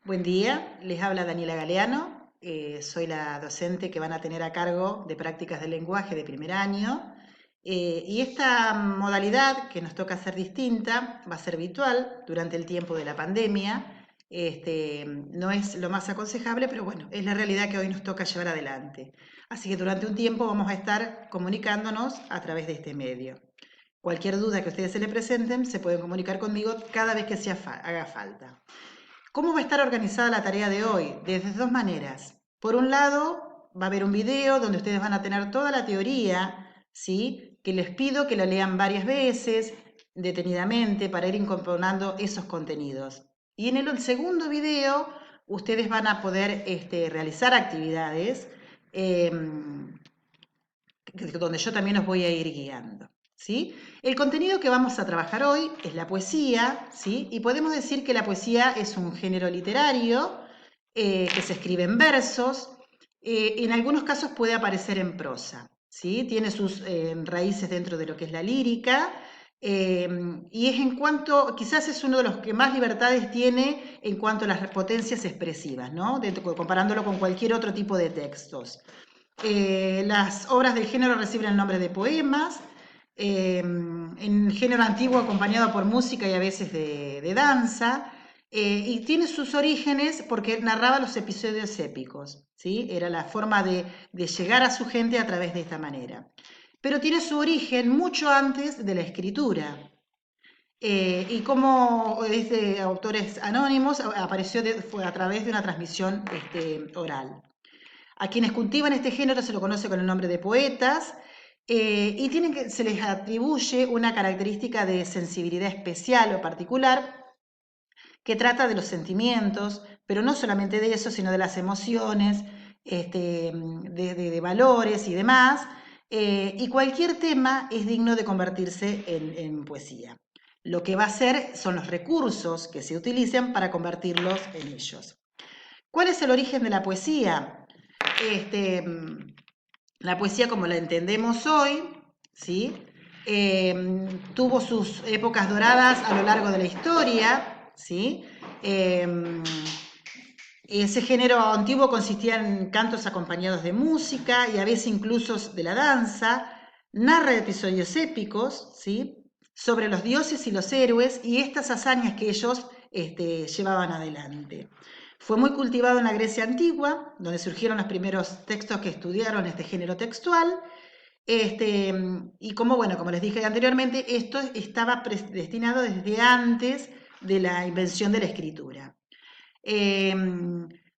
Buen día, les habla Daniela Galeano, soy la docente que van a tener a cargo de prácticas del lenguaje de primer año y esta modalidad que nos toca hacer distinta va a ser virtual durante el tiempo de la pandemia. No es lo más aconsejable, pero bueno, es la realidad que hoy nos toca llevar adelante. Así que durante un tiempo vamos a estar comunicándonos a través de este medio. Cualquier duda que a ustedes se le presenten, se pueden comunicar conmigo cada vez que haga falta. ¿Cómo va a estar organizada la tarea de hoy? Desde dos maneras. Por un lado, va a haber un video donde ustedes van a tener toda la teoría, ¿sí? Que les pido que lo lean varias veces, detenidamente, para ir incorporando esos contenidos. Y en el segundo video, ustedes van a poder realizar actividades eh, donde yo también os voy a ir guiando. ¿Sí? El contenido que vamos a trabajar hoy es la poesía, ¿sí? Y podemos decir que la poesía es un género literario que se escribe en versos, en algunos casos puede aparecer en prosa, ¿sí? Tiene sus raíces dentro de lo que es la lírica, y es en cuanto, quizás es uno de los que más libertades tiene en cuanto a las potencias expresivas, ¿no? Comparándolo con cualquier otro tipo de textos. Las obras del género reciben el nombre de poemas, en género antiguo acompañado por música y a veces de danza, y tiene sus orígenes porque narraba los episodios épicos, ¿sí? Era la forma de llegar a su gente a través de esta manera. Pero tiene su origen mucho antes de la escritura. Y como es de autores anónimos, fue a través de una transmisión oral. A quienes cultivan este género se lo conoce con el nombre de poetas y se les atribuye una característica de sensibilidad especial o particular que trata de los sentimientos, pero no solamente de eso, sino de las emociones, de valores y demás. Y cualquier tema es digno de convertirse en poesía. Lo que va a ser son los recursos que se utilizan para convertirlos en ellos. ¿Cuál es el origen de la poesía? Este, la poesía como la entendemos hoy, ¿sí? Tuvo sus épocas doradas a lo largo de la historia, ¿sí? Eh, Ese género antiguo consistía en cantos acompañados de música y a veces incluso de la danza, narra episodios épicos, ¿sí? Sobre los dioses y los héroes y estas hazañas que ellos llevaban adelante. Fue muy cultivado en la Grecia antigua, donde surgieron los primeros textos que estudiaron este género textual. Y como les dije anteriormente, esto estaba destinado desde antes de la invención de la escritura. Eh,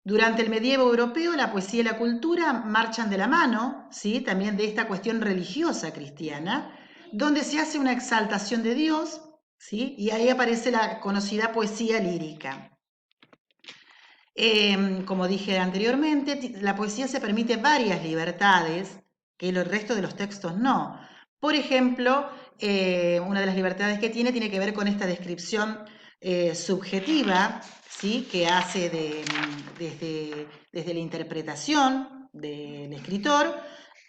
Durante el medievo europeo, la poesía y la cultura marchan de la mano, ¿sí? También de esta cuestión religiosa cristiana, donde se hace una exaltación de Dios, ¿sí? Y ahí aparece la conocida poesía lírica. Como dije anteriormente, la poesía se permite varias libertades que el resto de los textos no. Por ejemplo, una de las libertades que tiene que ver con esta descripción subjetiva, ¿sí? Que hace desde la interpretación del escritor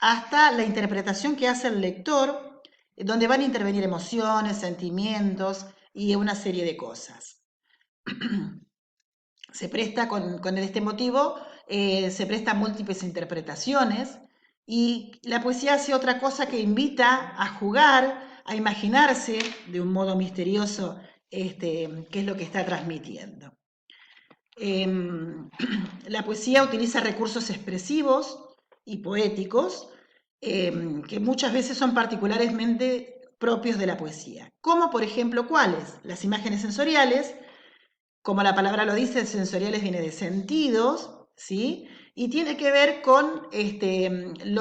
hasta la interpretación que hace el lector, donde van a intervenir emociones, sentimientos y una serie de cosas. Se presta con este motivo, se presta múltiples interpretaciones y la poesía hace otra cosa que invita a jugar, a imaginarse de un modo misterioso qué es lo que está transmitiendo. La poesía utiliza recursos expresivos y poéticos que muchas veces son particularmente propios de la poesía, como por ejemplo, ¿cuáles? Las imágenes sensoriales, como la palabra lo dice, sensoriales viene de sentidos, ¿sí? Y tiene que ver con el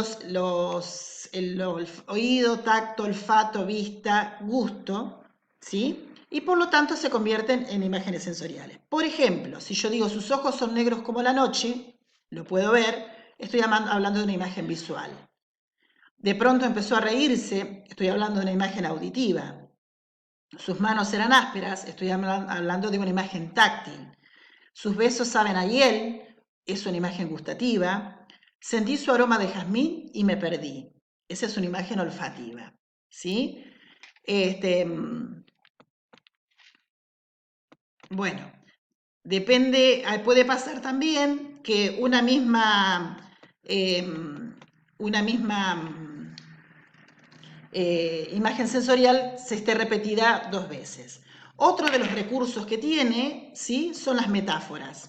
oído, tacto, olfato, vista, gusto, ¿sí? Y por lo tanto se convierten en imágenes sensoriales. Por ejemplo, si yo digo sus ojos son negros como la noche, lo puedo ver, estoy hablando de una imagen visual. De pronto empezó a reírse, estoy hablando de una imagen auditiva. Sus manos eran ásperas, estoy hablando de una imagen táctil. Sus besos saben a hiel, es una imagen gustativa. Sentí su aroma de jazmín y me perdí. Esa es una imagen olfativa, ¿sí? Este, bueno, puede pasar también que una misma imagen sensorial se esté repetida 2 veces. Otro de los recursos que tiene, ¿sí?, son las metáforas.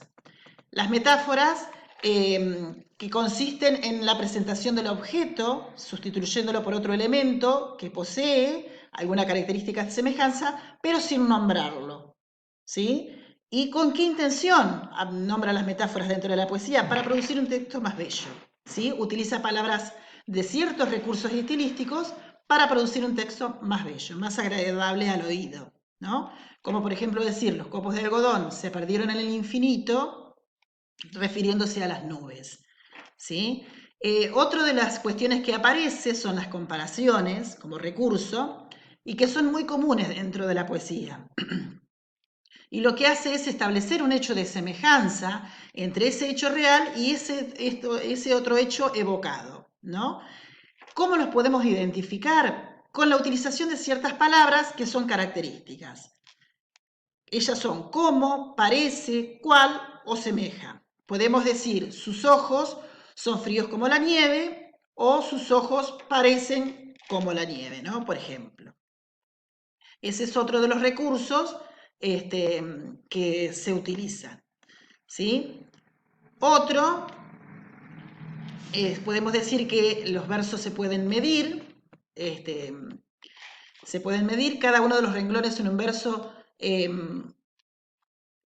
Las metáforas que consisten en la presentación del objeto, sustituyéndolo por otro elemento que posee alguna característica de semejanza, pero sin nombrarlo, ¿sí? ¿Y con qué intención nombra las metáforas dentro de la poesía? Para producir un texto más bello, ¿sí? Utiliza palabras de ciertos recursos estilísticos para producir un texto más bello, más agradable al oído, ¿no? Como por ejemplo decir, los copos de algodón se perdieron en el infinito, refiriéndose a las nubes, ¿sí? Otra de las cuestiones que aparece son las comparaciones como recurso y que son muy comunes dentro de la poesía. Y lo que hace es establecer un hecho de semejanza entre ese hecho real y ese otro hecho evocado, ¿no? ¿Cómo los podemos identificar? Con la utilización de ciertas palabras que son características. Ellas son como, parece, cual o semeja. Podemos decir, sus ojos son fríos como la nieve o sus ojos parecen como la nieve, ¿no? Por ejemplo. Ese es otro de los recursos que se utilizan, ¿sí? Otro, podemos decir que los versos se pueden medir, cada uno de los renglones en un verso,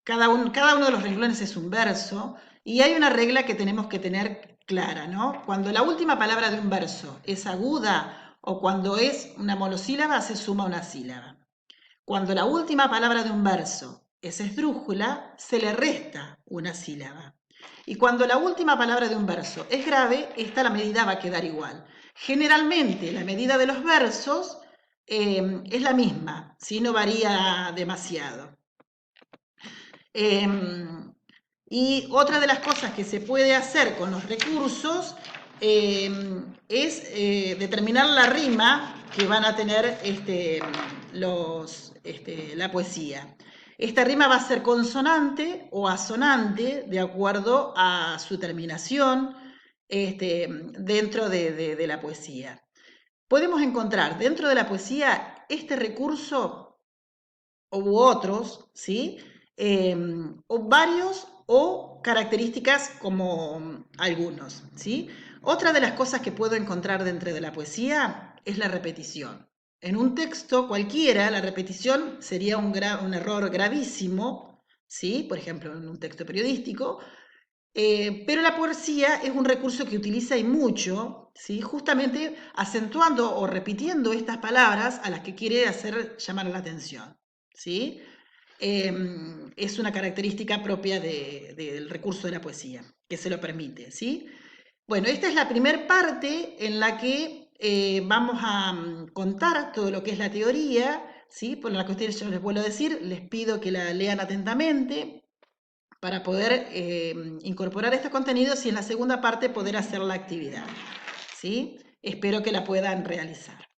cada uno de los renglones es un verso, y hay una regla que tenemos que tener clara, ¿no? Cuando la última palabra de un verso es aguda o cuando es una monosílaba, se suma una sílaba. Cuando la última palabra de un verso es esdrújula, se le resta una sílaba. Y cuando la última palabra de un verso es grave, la medida va a quedar igual. Generalmente la medida de los versos es la misma, ¿sí? No varía demasiado. Y otra de las cosas que se puede hacer con los recursos es determinar la rima que van a tener la poesía. Esta rima va a ser consonante o asonante de acuerdo a su terminación dentro de la poesía. Podemos encontrar dentro de la poesía este recurso u otros, ¿sí? O varios o características como algunos, ¿sí? Otra de las cosas que puedo encontrar dentro de la poesía es la repetición. En un texto cualquiera, la repetición sería un error gravísimo, ¿sí? Por ejemplo, en un texto periodístico, pero la poesía es un recurso que utiliza y mucho, ¿sí? Justamente acentuando o repitiendo estas palabras a las que quiere hacer llamar la atención, ¿sí? Es una característica propia del recurso de la poesía, que se lo permite, ¿sí? Bueno, esta es la primera parte en la que vamos a contar todo lo que es la teoría, ¿sí? Por la que ustedes, yo les vuelvo a decir, les pido que la lean atentamente para poder incorporar estos contenidos y en la segunda parte poder hacer la actividad, ¿sí? Espero que la puedan realizar.